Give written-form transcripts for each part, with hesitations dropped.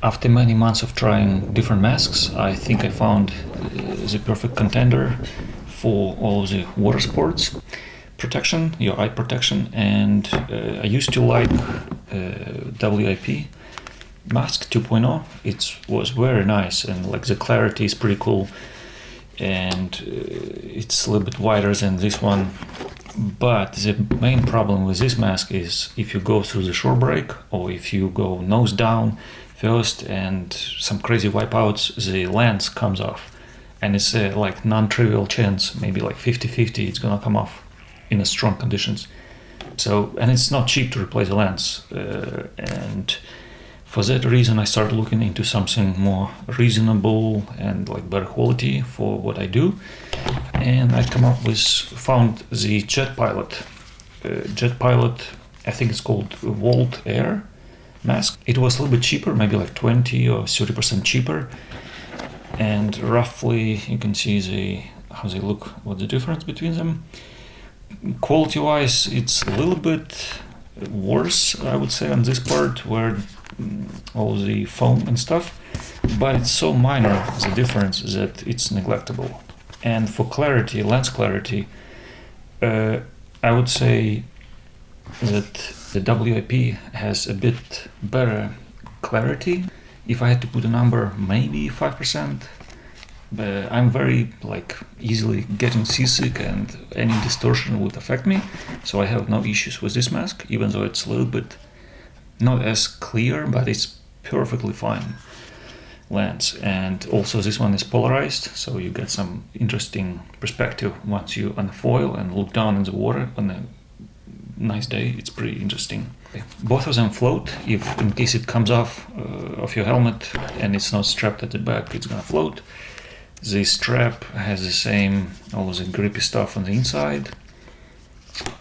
After many months of trying different masks, I think I found the perfect contender for all the water sports protection, your eye protection, and I used to like WIP mask 2.0. It was very nice, and like the clarity is pretty cool, and it's a little bit wider than this one. But the main problem with this mask is if you go through the shore break, or if you go nose down first and some crazy wipeouts, the lens comes off, and it's a like non-trivial chance, maybe like 50-50 it's gonna come off in a strong conditions. So, and it's not cheap to replace the lens, and for that reason I started looking into something more reasonable and like better quality for what I do, and I found the Jetpilot. Jetpilot, I think it's called Vault Air mask. It was a little bit cheaper, maybe like 20 or 30% cheaper, and roughly you can see how they look, what the difference between them. Quality wise, it's a little bit worse, I would say, on this part where all the foam and stuff, but it's so minor, the difference, that it's neglectable. And for clarity, lens clarity, I would say that the WIP has a bit better clarity. If I had to put a number, maybe 5%. But I'm very easily getting seasick, and any distortion would affect me, so I have no issues with this mask, even though it's a little bit not as clear, but it's perfectly fine lens. And also this one is polarized, so you get some interesting perspective once you unfoil and look down in the water on a nice day. It's pretty interesting. Both of them float. If in case it comes off of your helmet and it's not strapped at the back, it's gonna float. The strap has the same, all the grippy stuff on the inside.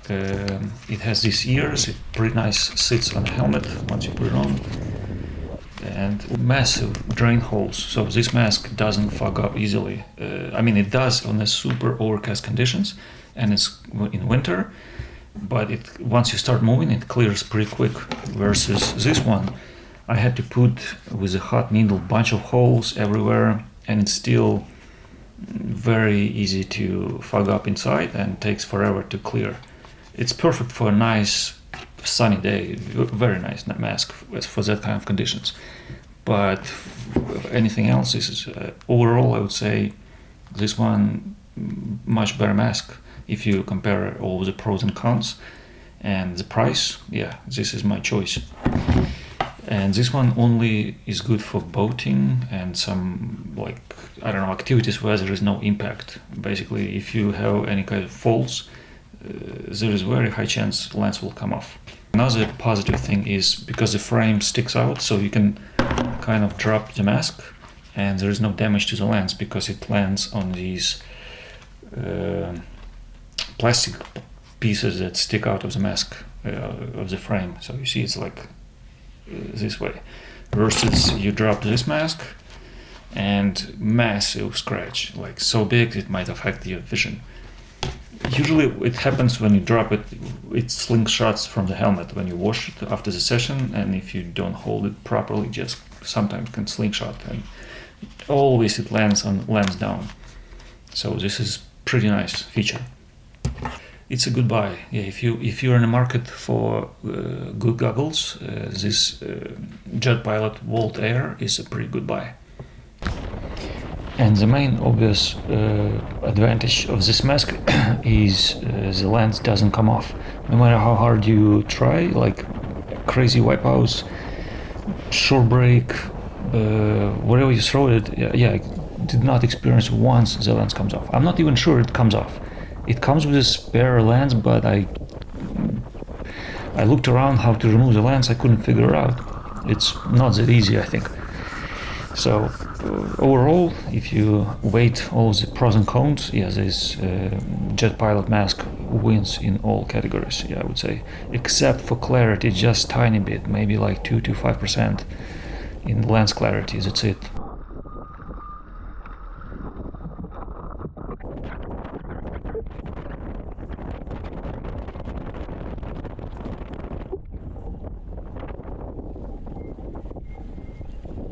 It has these ears. It pretty nice sits on the helmet once you put it on. And massive drain holes, so this mask doesn't fog up easily. I mean, it does on the super overcast conditions, and it's in winter, but once you start moving, it clears pretty quick. Versus this one, I had to put with a hot needle bunch of holes everywhere, and it's still very easy to fog up inside and takes forever to clear. It's perfect for a nice sunny day, very nice mask for that kind of conditions. But anything else, this is overall I would say this one much better mask if you compare all the pros and cons. And the price, yeah, this is my choice. And this one only is good for boating and some activities where there is no impact. Basically, if you have any kind of falls, there is very high chance lens will come off. Another positive thing is because the frame sticks out, so you can kind of drop the mask and there is no damage to the lens because it lands on these plastic pieces that stick out of the mask of the frame. So you see it's like this way, versus you drop this mask and massive scratch, like so big it might affect your vision. Usually it happens when you drop it, it slingshots from the helmet when you wash it after the session, and if you don't hold it properly, just sometimes can slingshot, and always it lands down. So this is pretty nice feature. It's a good buy. Yeah, if you're in the market for good goggles, this Jetpilot Vault Air is a pretty good buy. And the main obvious advantage of this mask is the lens doesn't come off. No matter how hard you try, like crazy wipeouts, shore break, wherever you throw it, I did not experience once the lens comes off. I'm not even sure it comes off. It comes with a spare lens, but I looked around how to remove the lens, I couldn't figure it out. It's not that easy, I think. So overall, if you weigh all the pros and cons, this Jetpilot mask wins in all categories, I would say, except for clarity, just tiny bit, maybe like 2 to 5% in lens clarity, that's it.